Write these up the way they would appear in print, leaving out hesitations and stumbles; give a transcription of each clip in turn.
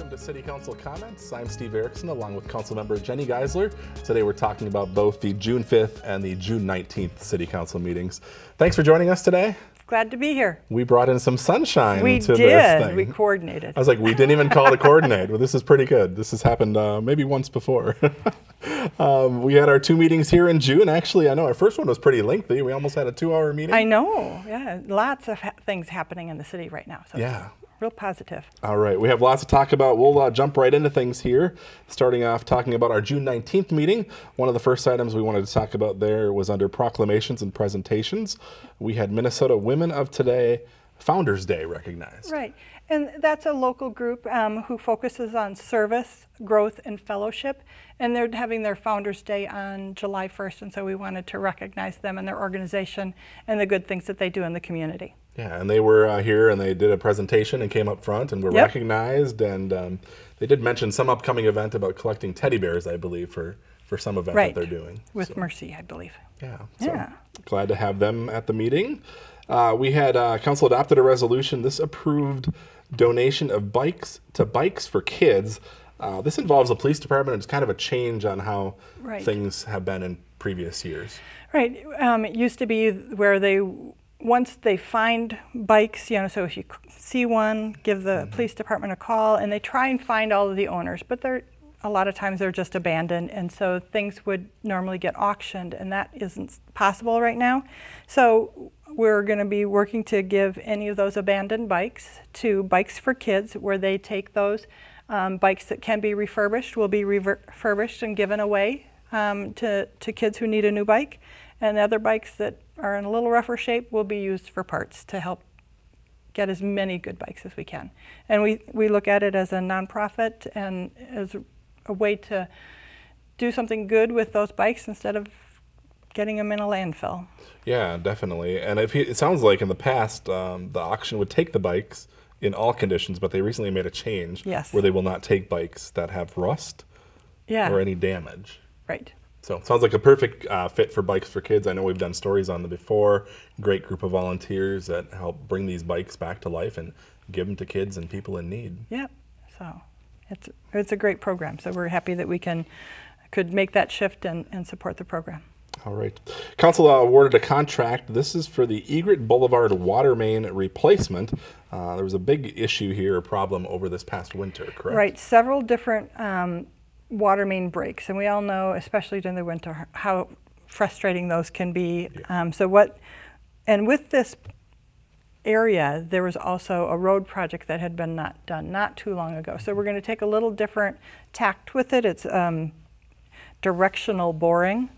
Welcome to City Council Comments. I'm Steve Erickson along with Councilmember Jenny Geisler. Today we're talking about both the June 5th and the June 19th City Council meetings. Thanks for joining us today. Glad to be here. We brought in some sunshine to this thing. We did. We coordinated. I was like, we didn't even call to coordinate. Well, this is pretty good. This has happened maybe once before. We had our 2 meetings here in June. Actually, I know our first one was pretty lengthy. We almost had a 2-hour meeting. I know. Yeah, lots of things happening in the city right now. So yeah. Real positive. All right, we have lots to talk about. We'll jump right into things here. Starting off talking about our June 19th meeting. One of the first items we wanted to talk about there was under proclamations and presentations. We had Minnesota Women of Today Founders Day recognized. Right, and that's a local group who focuses on service, growth, and fellowship. And they're having their Founders Day on July 1st, and so we wanted to recognize them and their organization and the good things that they do in the community. Yeah, and they were here and they did a presentation and came up front and were recognized. And they did mention some upcoming event about collecting teddy bears, I believe, for some event that they're doing. With Mercy, I believe. Yeah, so glad to have them at the meeting. We had council adopted a resolution. This approved donation of bikes to Bikes for Kids. This involves the police department. It's kind of a change on how things have been in previous years. Right. It used to be where once they find bikes, you know, so if you see one, give the police department a call, and they try and find all of the owners, but a lot of times they're just abandoned, and so things would normally get auctioned, and that isn't possible right now. So we're going to be working to give any of those abandoned bikes to Bikes for Kids, where they take those bikes that can be refurbished, will be refurbished and given away to kids who need a new bike, and the other bikes that are in a little rougher shape will be used for parts to help get as many good bikes as we can. And we look at it as a nonprofit and as a way to do something good with those bikes instead of getting them in a landfill. Yeah, definitely. And it sounds like in the past, the auction would take the bikes in all conditions, but they recently made a change where they will not take bikes that have rust or any damage. Right. So it sounds like a perfect fit for Bikes for Kids. I know we've done stories on them before. Great group of volunteers that help bring these bikes back to life and give them to kids and people in need. Yeah, so it's a great program. So we're happy that we could make that shift and support the program. All right. Council awarded a contract. This is for the Egret Boulevard water main replacement. There was a big issue here, a problem over this past winter, correct? Right. Several different water main breaks, and we all know, especially during the winter, how frustrating those can be. And with this area, there was also a road project that had been done not too long ago. So we're going to take a little different tact with it. It's directional boring.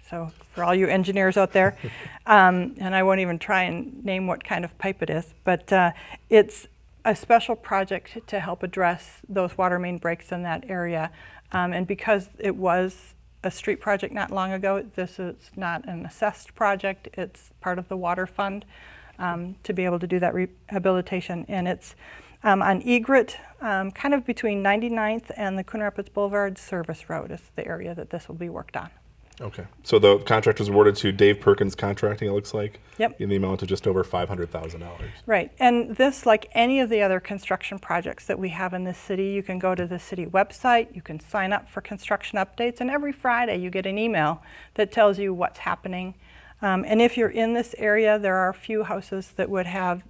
So for all you engineers out there, and I won't even try and name what kind of pipe it is, but it's a special project to help address those water main breaks in that area. And because it was a street project not long ago, this is not an assessed project. It's part of the water fund to be able to do that rehabilitation. And it's on Egret, kind of between 99th and the Coon Rapids Boulevard Service Road is the area that this will be worked on. Okay. So the contract was awarded to Dave Perkins Contracting, it looks like, in the amount of just over $500,000. Right. And this, like any of the other construction projects that we have in this city, you can go to the city website, you can sign up for construction updates, and every Friday you get an email that tells you what's happening. And if you're in this area, there are a few houses that would have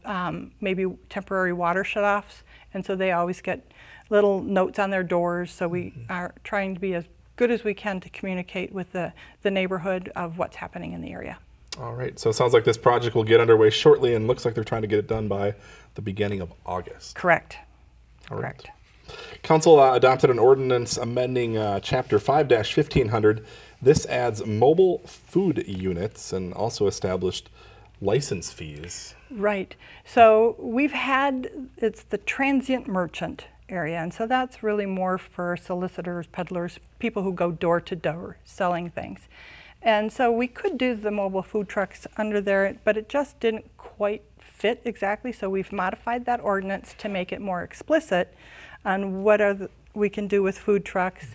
maybe temporary water shutoffs, and so they always get little notes on their doors. So we are trying to be as good as we can to communicate with the neighborhood of what's happening in the area. All right, so it sounds like this project will get underway shortly and looks like they're trying to get it done by the beginning of August. Correct. Correct. Council adopted an ordinance amending Chapter 5-1500. This adds mobile food units and also established license fees. Right. So it's the transient merchant area, and so that's really more for solicitors, peddlers, people who go door to door selling things. And so we could do the mobile food trucks under there, but it just didn't quite fit exactly, so we've modified that ordinance to make it more explicit on what we can do with food trucks.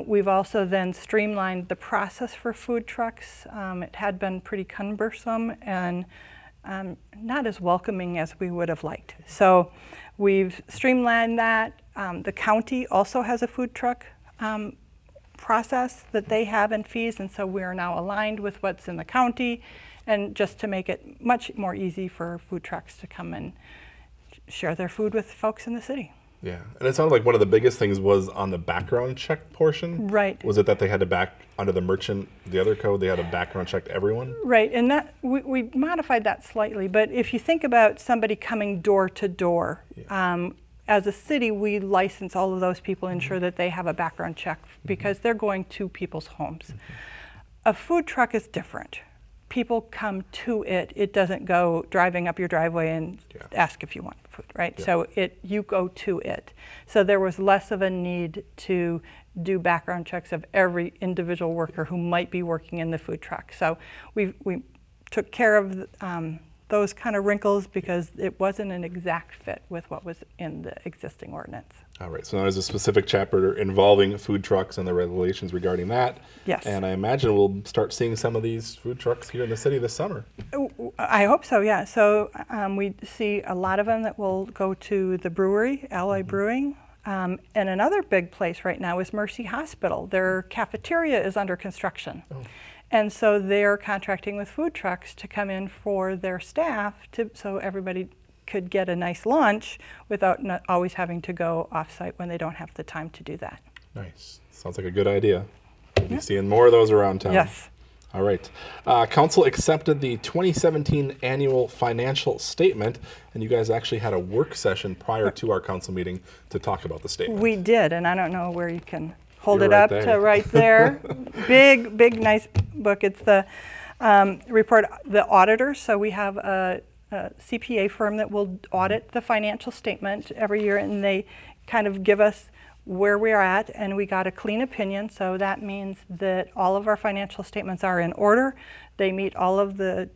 We've also then streamlined the process for food trucks. It had been pretty cumbersome and not as welcoming as we would have liked. So we've streamlined that, The county also has a food truck process that they have in fees, and so we are now aligned with what's in the county, and just to make it much more easy for food trucks to come and share their food with folks in the city. Yeah, and it sounded like one of the biggest things was on the background check portion. Right. Was it that they had to under the merchant, the other code, they had to background check everyone? Right, and that we modified that slightly, but if you think about somebody coming door to door, as a city, we license all of those people, ensure that they have a background check because they're going to people's homes. A food truck is different. People come to it. It doesn't go driving up your driveway and ask if you want food, right? Yeah. So you go to it. So there was less of a need to do background checks of every individual worker who might be working in the food truck. So we took care of those kind of wrinkles because it wasn't an exact fit with what was in the existing ordinance. All right, so now there's a specific chapter involving food trucks and the regulations regarding that. Yes. And I imagine we'll start seeing some of these food trucks here in the city this summer. I hope so, yeah. So we see a lot of them that will go to the brewery, Alloy Brewing. And another big place right now is Mercy Hospital. Their cafeteria is under construction. Oh. And so they're contracting with food trucks to come in for their staff so everybody could get a nice lunch without not always having to go off-site when they don't have the time to do that. Nice. Sounds like a good idea. We'll be seeing more of those around town. Yes. All right. Council accepted the 2017 annual financial statement, and you guys actually had a work session prior to our council meeting to talk about the statement. We did, and I don't know where you can hold You're it right up there. to right there. Big, nice book. It's the report, the auditors. So we have a CPA firm that will audit the financial statement every year, and they kind of give us where we're at, and we got a clean opinion. So that means that all of our financial statements are in order. They meet all of the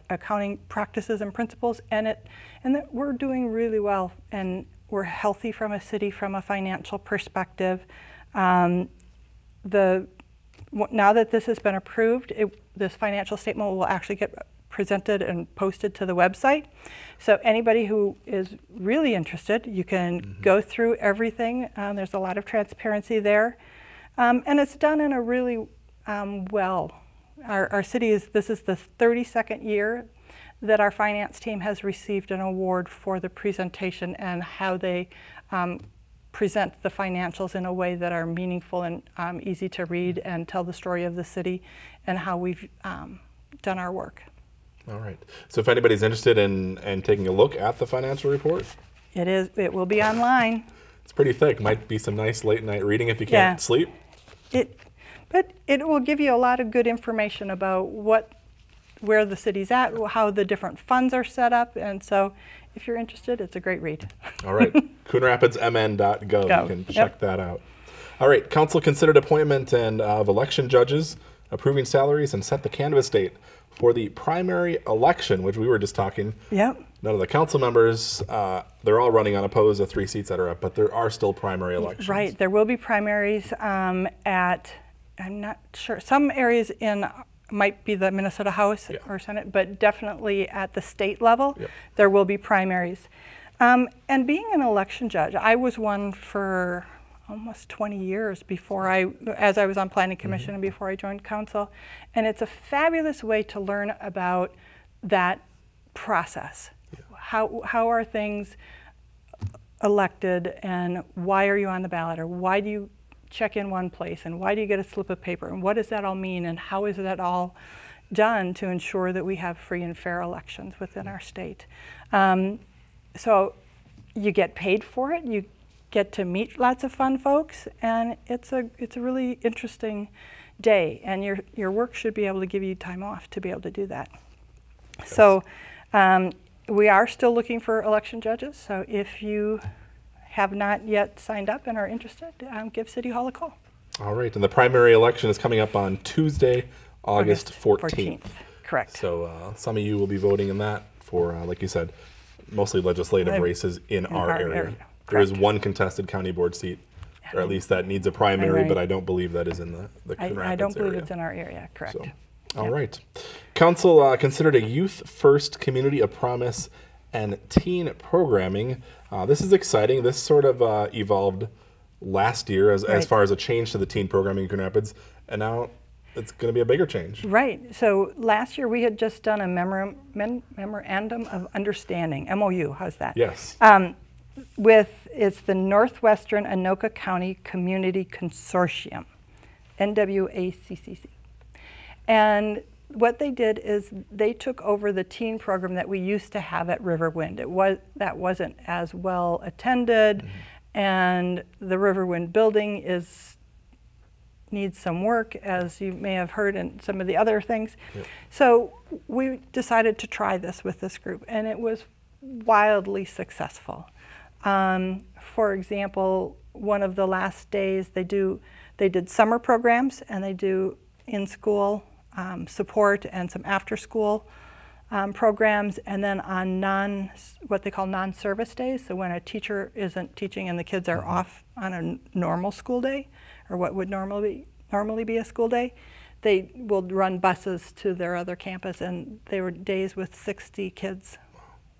accounting practices and principles, and that we're doing really well, and we're healthy from a city from a financial perspective. Now that this has been approved, this financial statement will actually get presented and posted to the website. So anybody who is really interested, you can go through everything. There's a lot of transparency there. And it's done in a really well. Our city this is the 32nd year that our finance team has received an award for the presentation and how they present the financials in a way that are meaningful and easy to read and tell the story of the city and how we've done our work. All right. So if anybody's interested in taking a look at the financial report, it will be online. It's pretty thick. Might be some nice late night reading if you can't sleep. But it will give you a lot of good information about where the city's at, how the different funds are set up, and so if you're interested, it's a great read. All right, coonrapidsmn.gov. You can check that out. All right, council considered appointment of election judges, approving salaries, and set the canvass date for the primary election, which we were just talking. Yep. None of the council members, they're all running unopposed, the 3 seats that are up, but there are still primary elections. Right, there will be primaries at, I'm not sure, some areas might be the Minnesota House or Senate, but definitely at the state level, there will be primaries. And being an election judge, I was one for almost 20 years as I was on Planning Commission and before I joined council. And it's a fabulous way to learn about that process. Yeah. How are things elected, and why are you on the ballot, or why do you check in one place, and why do you get a slip of paper, and what does that all mean, and how is that all done to ensure that we have free and fair elections within our state. So you get paid for it, you get to meet lots of fun folks, and it's a really interesting day, and your work should be able to give you time off to be able to do that. Yes. So we are still looking for election judges, so if you have not yet signed up and are interested, give City Hall a call. All right, and the primary election is coming up on Tuesday, August 14th. Correct. So some of you will be voting in that for, like you said, mostly legislative races in our area. There is one contested county board seat, or at least that needs a primary, but I don't believe that is in the Coon Rapids area. I don't believe it's in our area, correct. So, all right. Council considered a Youth First Community of Promise and teen programming. This is exciting. This sort of evolved last year as far as a change to the teen programming in Coon Rapids, and now it's going to be a bigger change. Right. So last year we had just done a memorandum of understanding, MOU. How's that? Yes. It's the Northwestern Anoka County Community Consortium, NWACCC. And what they did is they took over the teen program that we used to have at Riverwind. That wasn't as well attended, and the Riverwind building needs some work, as you may have heard in some of the other things. Yep. So we decided to try this with this group, and it was wildly successful. For example, one of the last days they did summer programs, and they do in-school support and some after-school programs, and then on what they call non-service days, so when a teacher isn't teaching and the kids are off on a normal school day, or what would normally be a school day, they will run buses to their other campus, and they were days with 60 kids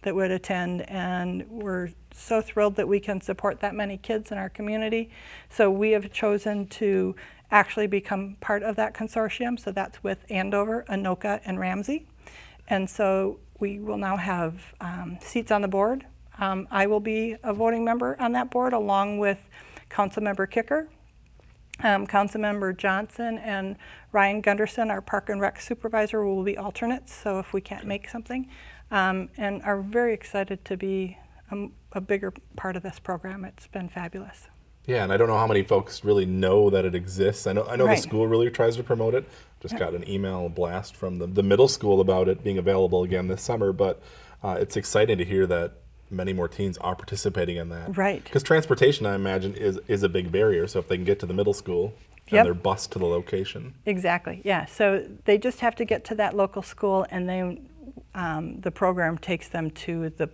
that would attend, and we're so thrilled that we can support that many kids in our community. So we have chosen to actually become part of that consortium. So that's with Andover, Anoka, and Ramsey. And so we will now have seats on the board. I will be a voting member on that board, along with Councilmember Kicker, Councilmember Johnson, and Ryan Gunderson, our Park and Rec supervisor, will be alternates, so if we can't make something, and are very excited to be a bigger part of this program. It's been fabulous. Yeah, and I don't know how many folks really know that it exists. I know right. The school really tries to promote it. Just got an email blast from the middle school about it being available again this summer, but it's exciting to hear that many more teens are participating in that. Right. Because transportation, I imagine, is a big barrier, so if they can get to the middle school and they're bused to the location. Exactly, yeah. So they just have to get to that local school, and then the program takes them to the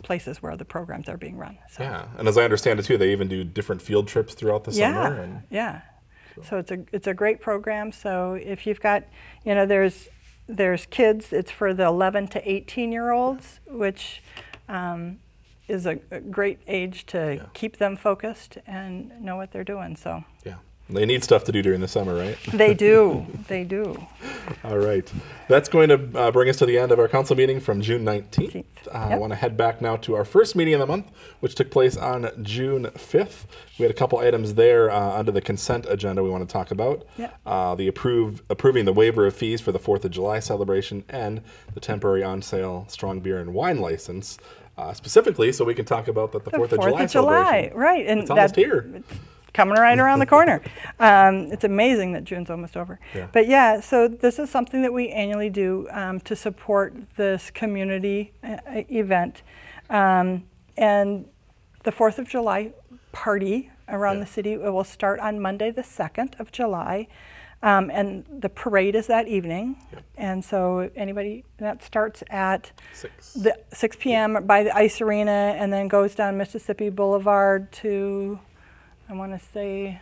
places where the programs are being run. So. Yeah, and as I understand it too, they even do different field trips throughout the summer. And yeah. So it's a great program. So if you've got, there's kids. It's for the 11 to 18-year-olds, which is a great age to keep them focused and know what they're doing. So yeah. They need stuff to do during the summer, right? They do. They do. All right. That's going to bring us to the end of our council meeting from June 19th. I want to head back now to our first meeting of the month, which took place on June 5th. We had a couple items there under the consent agenda we want to talk about. The approving the waiver of fees for the 4th of July celebration and the temporary on-sale strong beer and wine license. Specifically, so we can talk about the 4th of July celebration. Right. And it's almost here. Coming right around the corner. It's amazing that June's almost over. Yeah. But yeah, so this is something that we annually do to support this community event. And the 4th of July party around the city will start on Monday the 2nd of July. And the parade is that evening. And so anybody, that starts at 6 p.m. by the Ice Arena, and then goes down Mississippi Boulevard to, I want to say,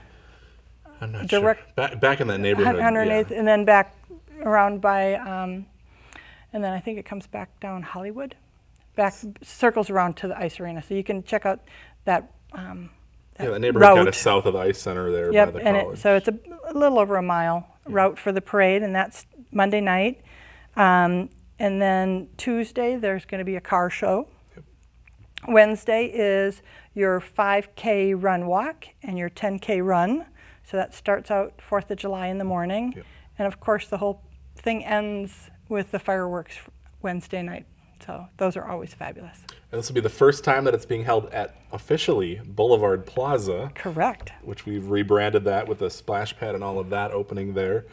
I'm not sure. Back in that neighborhood. 108th, and then back around by, and then I think it comes back down Hollywood, circles around to the Ice Arena. So you can check out that. The neighborhood kind of south of the Ice Center there by the college. So it's a little over a mile route for the parade, and that's Monday night. And then Tuesday there's going to be a car show. Wednesday is your 5K run walk and your 10K run. So that starts out 4th of July in the morning. And of course the whole thing ends with the fireworks Wednesday night. So those are always fabulous. And this will be the first time that it's being held at officially Boulevard Plaza. Correct. Which we've rebranded that with the splash pad and all of that opening there.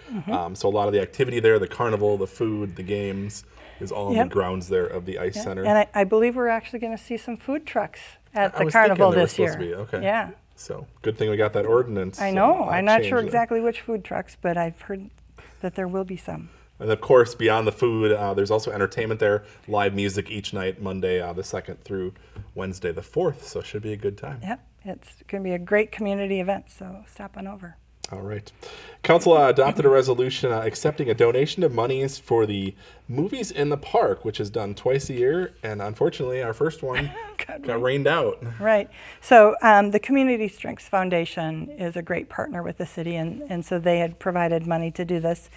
So a lot of the activity there, the carnival, the food, the games, is all in the grounds there of the Ice Center. And I believe we're actually going to see some food trucks at the carnival this year. Okay. Yeah. So good thing we got that ordinance. I know. I'm not sure exactly which food trucks, but I've heard that there will be some. And of course, beyond the food, there's also entertainment there. Live music each night, Monday the 2nd through Wednesday the 4th. So it should be a good time. Yep. It's going to be a great community event, so stop on over. All right. Council adopted a resolution accepting a donation of monies for the Movies in the Park, which is done twice a year. And unfortunately, our first one got rained out. Right. So the Community Strengths Foundation is a great partner with the city, and so they had provided money to do this.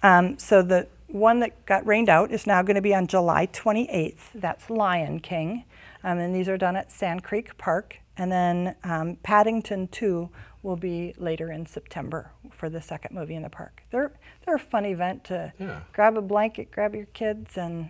So the one that got rained out is now going to be on July 28th. That's Lion King. And these are done at Sand Creek Park. And then Paddington 2 will be later in September for the second movie in the park. They're a fun event to grab a blanket, grab your kids, and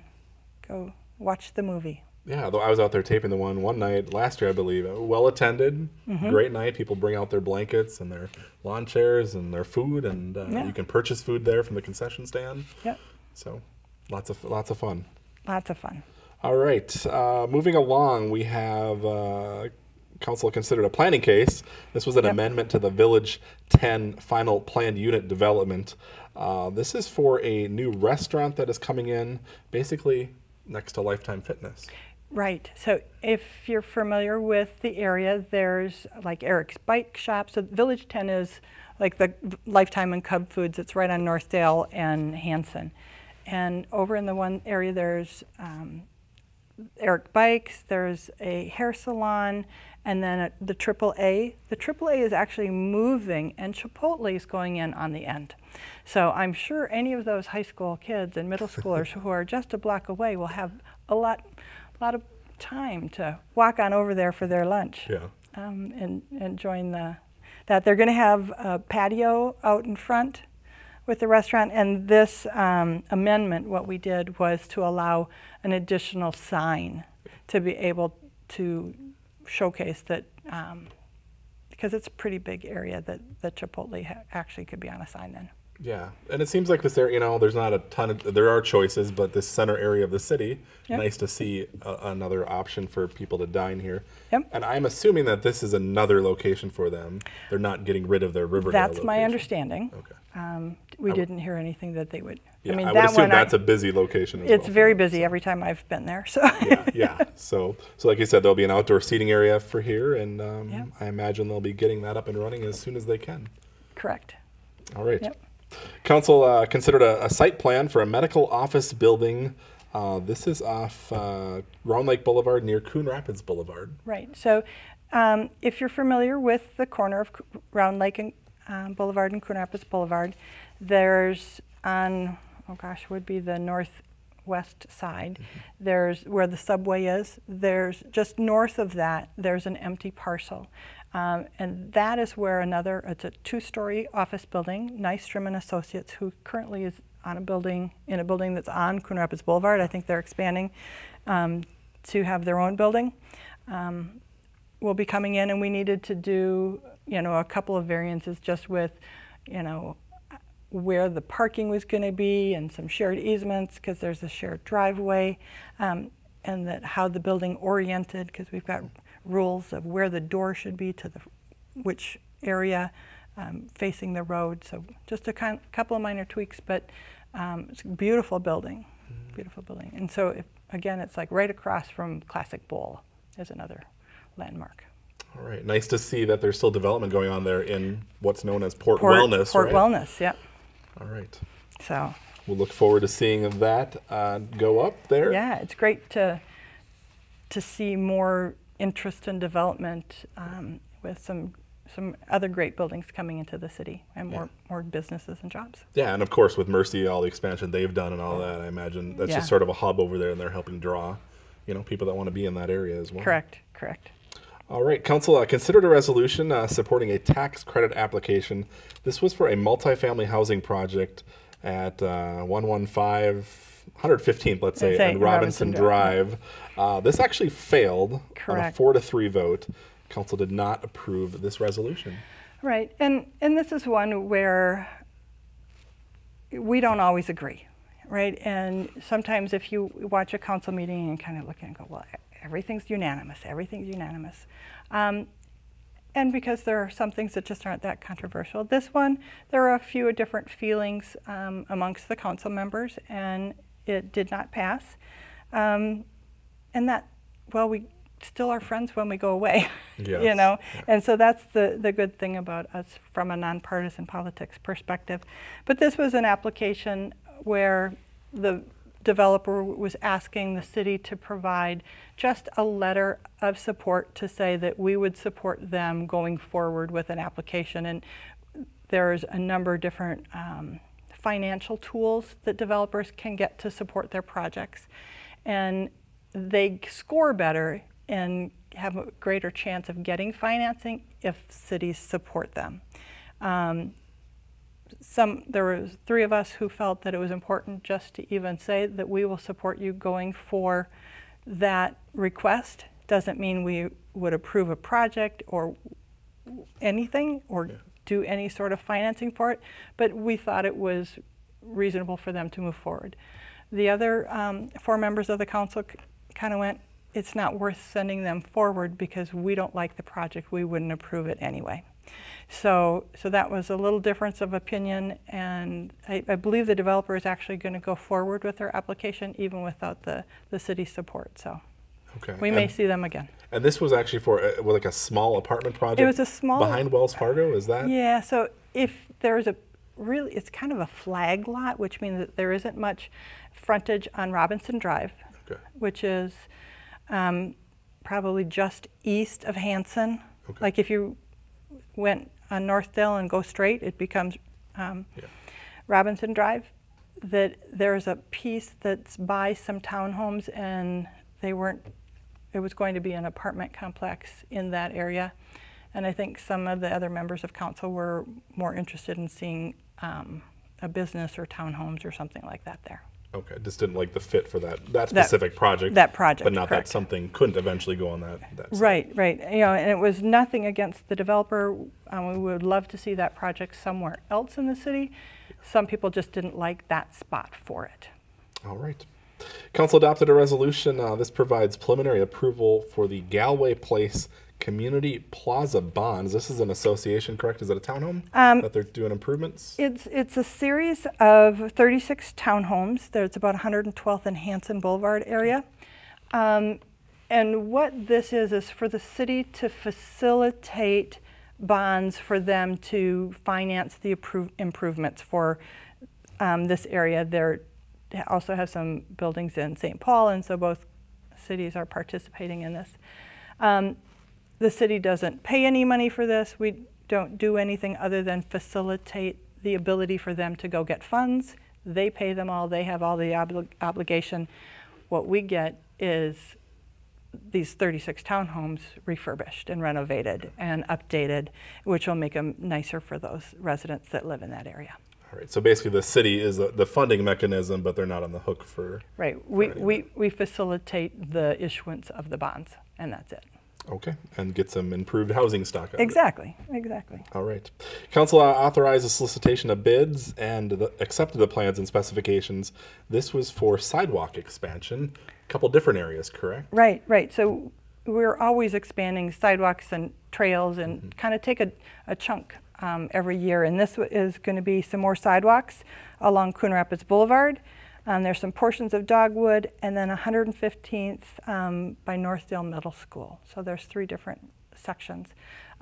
go watch the movie. Yeah, though I was out there taping the one night last year, I believe. Well attended, great night. People bring out their blankets and their lawn chairs and their food, and you can purchase food there from the concession stand. Yep. So, lots of fun. Lots of fun. All right, moving along, we have council considered a planning case. This was an amendment to the Village 10 final planned unit development. This is for a new restaurant that is coming in, basically next to Lifetime Fitness. Right. So if you're familiar with the area, there's like Eric's Bike Shop. So Village 10 is like the Lifetime and Cub Foods. It's right on Northdale and Hanson. And over in the one area, there's Eric Bikes, there's a hair salon, and then the AAA. The AAA is actually moving, and Chipotle is going in on the end. So I'm sure any of those high school kids and middle schoolers who are just a block away will have a lot of time to walk on over there for their lunch. Yeah. And join that. They're going to have a patio out in front with the restaurant, and this amendment, what we did was to allow an additional sign to be able to showcase that, because it's a pretty big area, that Chipotle actually could be on a sign then. Yeah, and it seems like this area, there's not a ton of, there are choices, but this center area of the city, nice to see another option for people to dine here. Yep. And I'm assuming that this is another location for them. They're not getting rid of their Riverdale That's my location. understanding. Okay. We didn't hear anything that they would. Yeah, I mean, I would assume that's a busy location as well. It's very busy every time I've been there. So. Yeah. So like you said, there'll be an outdoor seating area for here, and I imagine they'll be getting that up and running as soon as they can. Correct. All right. Yep. Council considered a site plan for a medical office building. This is off Round Lake Boulevard near Coon Rapids Boulevard. Right. So if you're familiar with the corner of Round Lake and Boulevard and Coon Rapids Boulevard, there's on, would be the northwest side. There's where the subway is. There's just north of that, there's an empty parcel. And that is where it's a two-story office building, Nystrom and Associates, who currently is on a building that's on Coon Rapids Boulevard. I think they're expanding to have their own building. Will be coming in, and we needed to do, a couple of variances just with, where the parking was going to be and some shared easements because there's a shared driveway, and that how the building oriented, because we've got rules of where the door should be to which area facing the road. So just a couple of minor tweaks, but it's a beautiful building, beautiful building. And so again, it's like right across from Classic Bowl is another landmark. All right, nice to see that there's still development going on there in what's known as Port Wellness, Port right? Wellness, yep. All right. So we'll look forward to seeing that go up there. Yeah, it's great to see more interest and development with some other great buildings coming into the city and more businesses and jobs. Yeah, and of course with Mercy, all the expansion they've done and all that, I imagine that's just sort of a hub over there, and they're helping draw, people that want to be in that area as well. Correct. All right, Council considered a resolution supporting a tax credit application. This was for a multifamily housing project at 115th, let's say, and Robinson Drive. This actually failed on a 4-3 vote. Council did not approve this resolution. Right, and this is one where we don't always agree, right? And sometimes if you watch a council meeting and kind of look and go, well, everything's unanimous. And because there are some things that just aren't that controversial. This one, there are a few different feelings amongst the council members, and it did not pass. And that, well, we still are friends when we go away. Yes. you know? Yeah. And so that's the good thing about us from a nonpartisan politics perspective. But this was an application where the developer was asking the city to provide just a letter of support to say that we would support them going forward with an application. And there's a number of different financial tools that developers can get to support their projects. And they score better and have a greater chance of getting financing if cities support them. There were 3 of us who felt that it was important just to even say that we will support you going for that request. Doesn't mean we would approve a project or anything or do any sort of financing for it, but we thought it was reasonable for them to move forward. The other 4 members of the council kind of went, it's not worth sending them forward because we don't like the project, we wouldn't approve it anyway. So that was a little difference of opinion, and I believe the developer is actually going to go forward with their application even without the city's support. So we may see them again. And this was actually for like a small apartment project? It was a small... Behind Wells Fargo, is that? Yeah, so if there's it's kind of a flag lot, which means that there isn't much frontage on Robinson Drive, which is probably just east of Hanson. Like if you went on Northdale and go straight, it becomes Robinson Drive. That there's a piece that's by some townhomes, and it was going to be an apartment complex in that area. And I think some of the other members of council were more interested in seeing a business or townhomes or something like that there. Okay, just didn't like the fit for that specific project. That project, but not correct. that something couldn't eventually go on that site. Right. You know, and it was nothing against the developer. We would love to see that project somewhere else in the city. Some people just didn't like that spot for it. All right. Council adopted a resolution. This provides preliminary approval for the Galway Place Community Plaza Bonds. This is an association, correct? Is it a townhome that they're doing improvements? It's a series of 36 townhomes. There's about 112th and Hanson Boulevard area. And what this is for the city to facilitate bonds for them to finance the improvements for this area. They also have some buildings in St. Paul, and so both cities are participating in this. The city doesn't pay any money for this. We don't do anything other than facilitate the ability for them to go get funds. They pay them all. They have all the obligation. What we get is these 36 townhomes refurbished and renovated and updated, which will make them nicer for those residents that live in that area. All right, so basically the city is the funding mechanism, but they're not on the hook for... Right, we facilitate the issuance of the bonds, and that's it. Okay, and get some improved housing stock out of it. Exactly. All right. Council authorized the solicitation of bids and accepted the plans and specifications. This was for sidewalk expansion, a couple different areas, correct? Right. So we're always expanding sidewalks and trails and kind of take a chunk every year. And this is going to be some more sidewalks along Coon Rapids Boulevard. There's some portions of Dogwood, and then 115th by Northdale Middle School. So there's 3 different sections.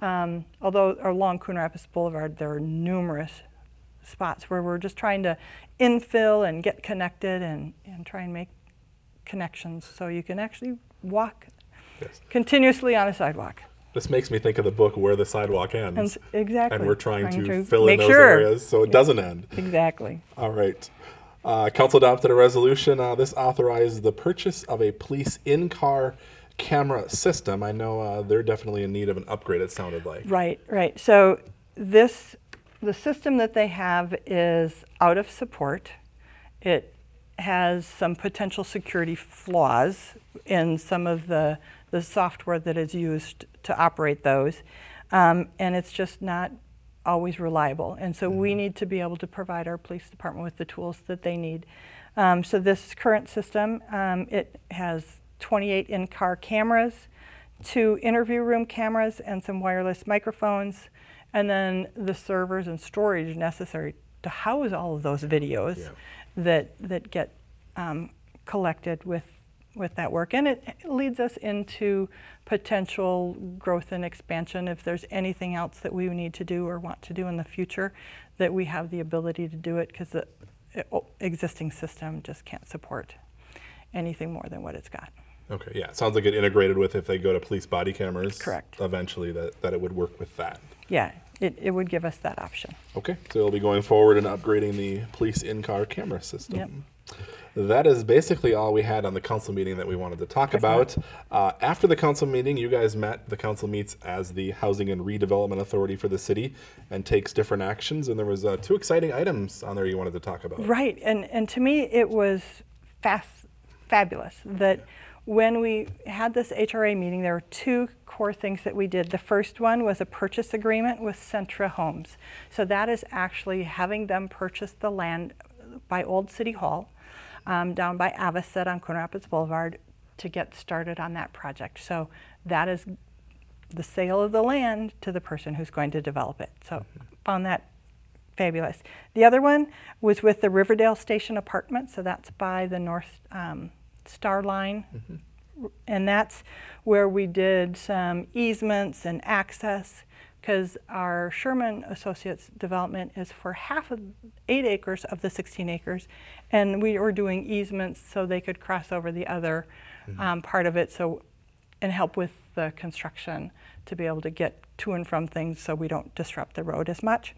Although along Coon Rapids Boulevard, there are numerous spots where we're just trying to infill and get connected and try and make connections so you can actually walk continuously on a sidewalk. This makes me think of the book Where the Sidewalk Ends. Exactly. And we're trying to fill in those areas so it doesn't end. Exactly. All right. Council adopted a resolution. This authorized the purchase of a police in-car camera system. I know they're definitely in need of an upgrade, it sounded like. Right. So the system that they have is out of support. It has some potential security flaws in some of the software that is used to operate those. And it's just not always reliable, and so we need to be able to provide our police department with the tools that they need. So this current system, it has 28 in-car cameras, 2 interview room cameras, and some wireless microphones, and then the servers and storage necessary to house all of those videos that get collected with that work. And it leads us into potential growth and expansion if there's anything else that we need to do or want to do in the future, that we have the ability to do it, because the existing system just can't support anything more than what it's got. Okay, yeah, it sounds like it integrated with, if they go to police body cameras. Correct. Eventually, that it would work with that. Yeah, it would give us that option. Okay, so it'll be going forward and upgrading the police in-car camera system. Yep. That is basically all we had on the council meeting that we wanted to talk about. After the council meeting, you guys met. The council meets as the Housing and Redevelopment Authority for the city and takes different actions. And there was 2 exciting items on there you wanted to talk about. Right, and to me it was fabulous that when we had this HRA meeting, there were 2 core things that we did. The first one was a purchase agreement with Centra Homes. So that is actually having them purchase the land by Old City Hall, down by Avocet on Coon Rapids Boulevard, to get started on that project. So that is the sale of the land to the person who's going to develop it. So found that fabulous. The other one was with the Riverdale Station Apartments. So that's by the North Star Line. And that's where we did some easements and access, because our Sherman Associates development is for half of 8 acres of the 16 acres, and we were doing easements so they could cross over the other part of it, so, and help with the construction to be able to get to and from things so we don't disrupt the road as much.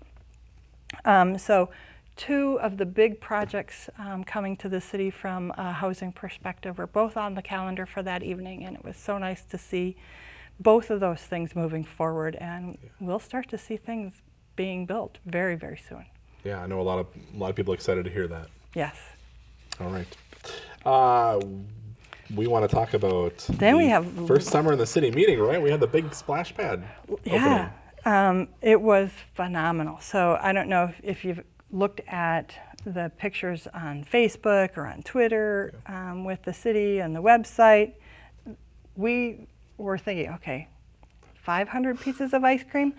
So 2 of the big projects coming to the city from a housing perspective were both on the calendar for that evening, and it was so nice to see both of those things moving forward, and we'll start to see things being built very, very soon. Yeah, I know a lot of people excited to hear that. Yes. All right. We want to talk about we have first summer in the city meeting, right? We had the big splash pad opening. It was phenomenal. So I don't know if you've looked at the pictures on Facebook or on Twitter with the city and the website. We were thinking, okay, 500 pieces of ice cream,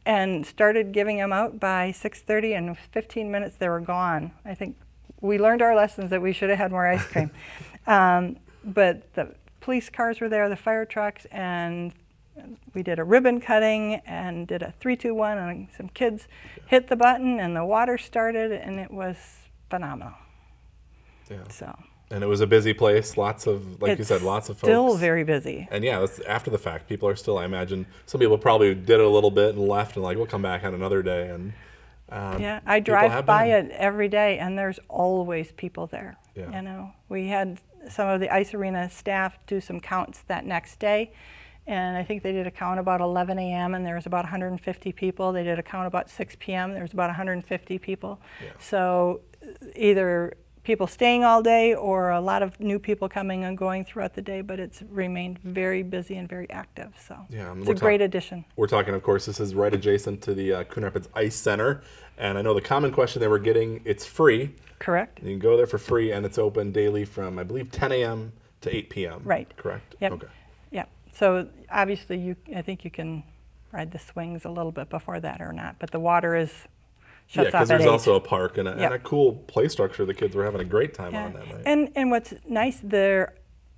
and started giving them out by 6:30, and in 15 minutes they were gone. I think we learned our lessons that we should have had more ice cream. But the police cars were there, the fire trucks, and we did a ribbon cutting and did a 3, 2, 1, and some kids hit the button and the water started, and it was phenomenal. Yeah. So. And it was a busy place, lots of, like you said, lots of folks. Still very busy. And yeah, that's after the fact. People are still, I imagine, some people probably did it a little bit and left and like, we'll come back on another day. And yeah, I drive by it every day, and there's always people there. Yeah. You know, we had some of the ice arena staff do some counts that next day, and I think they did a count about 11 a.m. and there was about 150 people. They did a count about 6 p.m. There was about 150 people. Yeah. So either people staying all day or a lot of new people coming and going throughout the day, but it's remained very busy and very active. So yeah, it's a great addition. We're talking, of course, this is right adjacent to the Coon Rapids Ice Center. And I know the common question they were getting, it's free. Correct. You can go there for free, and it's open daily from, I believe, 10 a.m. to 8 p.m. Right. Correct? Yep. Okay. Yep. So obviously, I think you can ride the swings a little bit before that or not, but the water is shuts off at 8. Yeah, because there's also a park and a cool play structure. The kids were having a great time on that night. And what's nice, there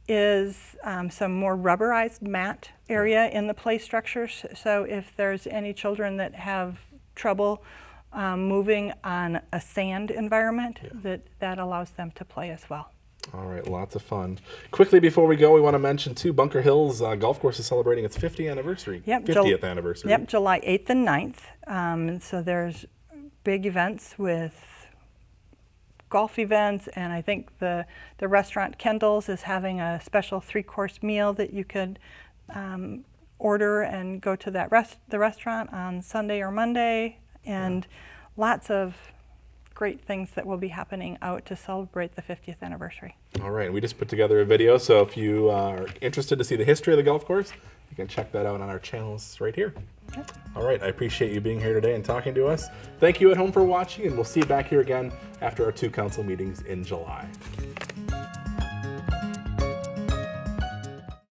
is some more rubberized mat area in the play structures. So if there's any children that have trouble moving on a sand environment, that allows them to play as well. All right, lots of fun. Quickly before we go, we want to mention too, Bunker Hills Golf Course is celebrating its 50th anniversary. Yep, 50th anniversary. Yep, July 8th and 9th. So there's big events with golf events, and I think the restaurant Kendall's is having a special 3-course meal that you could order and go to the restaurant on Sunday or Monday, and lots of great things that will be happening out to celebrate the 50th anniversary. All right, we just put together a video, so if you are interested to see the history of the golf course, you can check that out on our channels right here. Okay. All right, I appreciate you being here today and talking to us. Thank you at home for watching, and we'll see you back here again after our 2 council meetings in July.